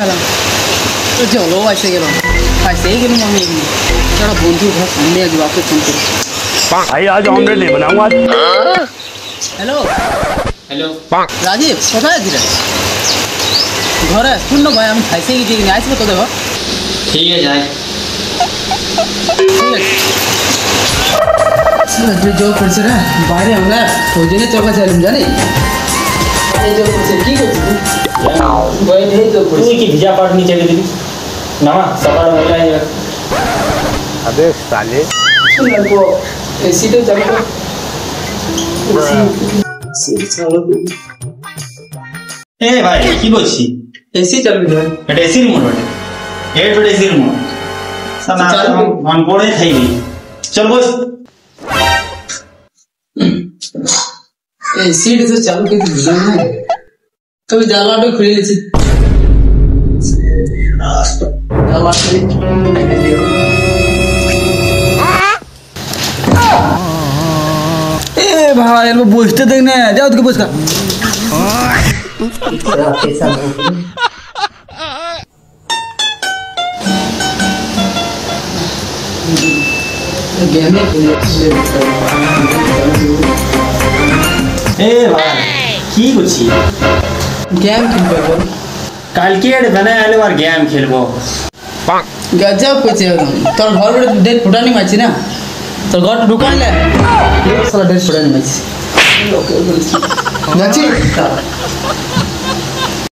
গেলাম তো জলও আসে গেলাম ফাঁসেই গেলাম আমি এমনি একটা বন্ধুর ঘর সামনে আসবো আপনি ফোন করে भाई आज ऑमलेट नहीं बनाऊंगा। হ্যালো हेलो রাজীব কোথায় আছিস ঘরে শুন না ভাই আমি ফাঁসে গেছি কিনে আসবো তো দেখো ठीक है जाए ঠিক আছে জব করছে রে বাইরে আমরা ওই জন্য চকা চাইলাম জানি এই জব করছে কি করছিস ভাই এই জব तू করছিস की भिजा पाट नीचे के दिली नामा सवार महिला है अबे साले শুনলাম তো এসিটা চালু কর এসি চালু কর ए भाई की बोलছি এসি চালু কর এটা এসি রিমোট বটে এট বটে এসি রিমোট সানা हम পড়ে খাইবি চল বস এসি তো চালু করে দিলাম না তবে জানলাটা খুলে দিয়েছি জানলা খুলে ए भाई यार वो बुझते देखने जाओ उसके बुझ का ए ভাই কি করছি गेम खेलबे बोल কালকে এড বানায় আলে আর গেম খেলবো गजब कुछ है तोर घर में डेट फुटा नहीं माची ना तो घर दुकान ले ये साला डेट फुटा नहीं माची माची